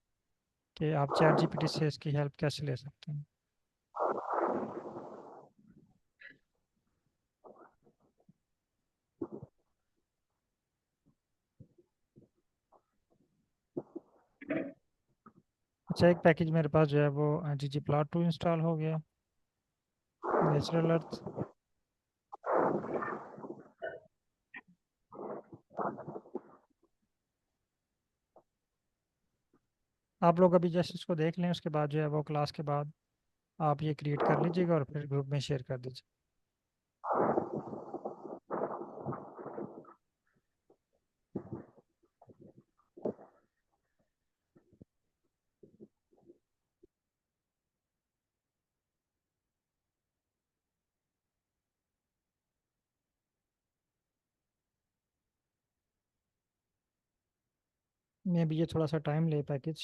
कि आप चैट जीपीटी से इसकी हेल्प कैसे ले सकते हैं। अच्छा, एक पैकेज मेरे पास जो है वो ggplot2 इंस्टॉल हो गया, नेचुरल अर्थ। आप लोग अभी जस्ट इसको देख लें, उसके बाद जो है वो क्लास के बाद आप ये क्रिएट कर लीजिएगा और फिर ग्रुप में शेयर कर दीजिए। मैं भी ये थोड़ा सा टाइम ले पैकेज,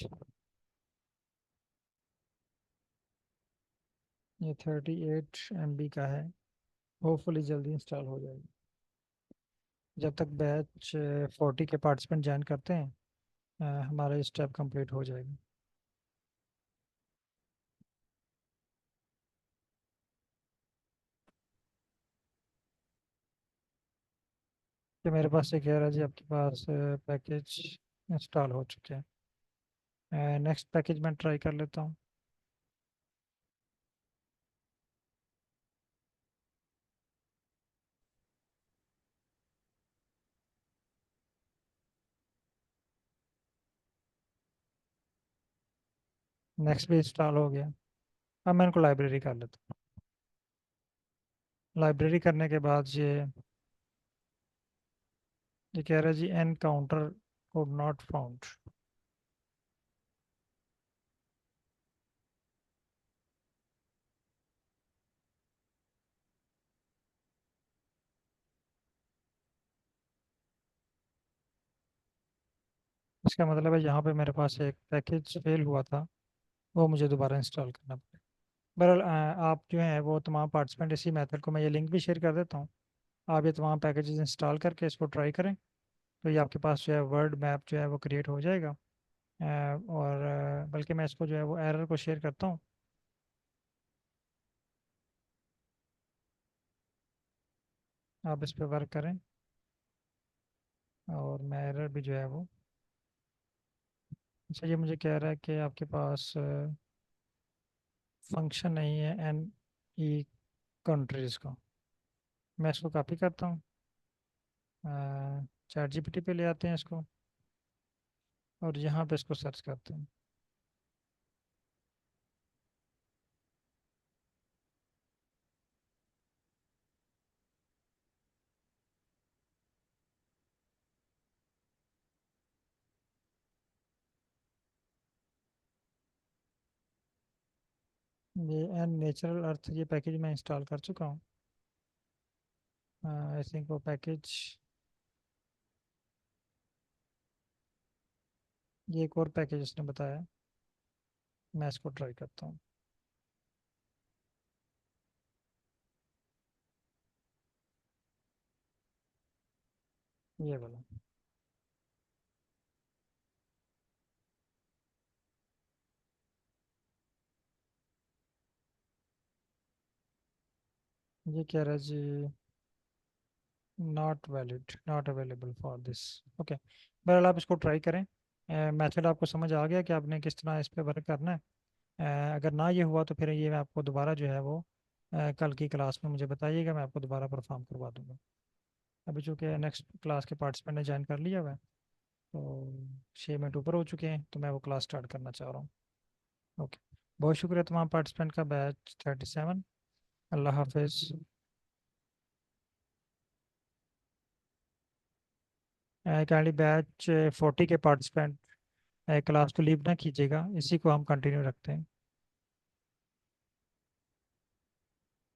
ये 38 MB का है, होपफुली जल्दी इंस्टॉल हो जाएगी। जब तक बैच 40 के पार्टिसिपेंट ज्वाइन करते हैं हमारा स्टेप कंप्लीट हो जाएगा। तो मेरे पास ये कह रहा है जी आपके पास पैकेज इंस्टॉल हो चुके हैं। नेक्स्ट पैकेज मैं ट्राई कर लेता हूँ। नेक्स्ट भी इंस्टॉल हो गया। अब मैं इनको लाइब्रेरी कर लेता हूँ। लाइब्रेरी करने के बाद ये कह रहा है जी encounter could not found. इसका मतलब है यहाँ पे मेरे पास एक पैकेज फेल हुआ था, वो मुझे दोबारा इंस्टॉल करना पड़ेगा। बहरहाल आप जो है वो तमाम पार्टिसिपेंट इसी मेथड को, मैं ये लिंक भी शेयर कर देता हूँ, आप ये तमाम पैकेजेस इंस्टॉल करके इसको ट्राई करें, तो ये आपके पास जो है वर्ड मैप जो है वो क्रिएट हो जाएगा। और बल्कि मैं इसको जो है वो एरर को शेयर करता हूँ। आप इस पे वर्क करें, और मैं एरर भी जो है वो, अच्छा ये मुझे कह रहा है कि आपके पास फंक्शन नहीं है एन ई कंट्रीज़ का। मैं इसको कॉपी करता हूँ, चैट जीपीटी पे ले आते हैं इसको, और यहाँ पे इसको सर्च करते हैं। ये एन नेचुरल अर्थ ये पैकेज मैं इंस्टॉल कर चुका हूँ। आई थिंक वो पैकेज, ये एक और पैकेज इसने बताया, मैं इसको ट्राई करता हूँ। ये वाला, ये कह रहा है जी not valid, not available for this. Okay, बहरहाल आप इसको ट्राई करें। मेथड आपको समझ आ गया कि आपने किस तरह इस पे वर्क करना है। अगर ना ये हुआ तो फिर ये मैं आपको दोबारा जो है वो कल की क्लास में मुझे बताइएगा, मैं आपको दोबारा परफॉर्म करवा दूंगा। अभी चूँकि नेक्स्ट क्लास के पार्टिसिपेंट ने ज्वाइन कर लिया हुआ है, तो 6 मिनट ऊपर हो चुके हैं, तो मैं वो क्लास स्टार्ट करना चाह रहा हूँ। ओके, बहुत शुक्रिया तमाम पार्टिसिपेंट का, बैच 37। अल्लाह हाफिज़। काइंडली बैच 40 के पार्टिसिपेंट क्लास को लीव ना कीजिएगा, इसी को हम कंटिन्यू रखते हैं।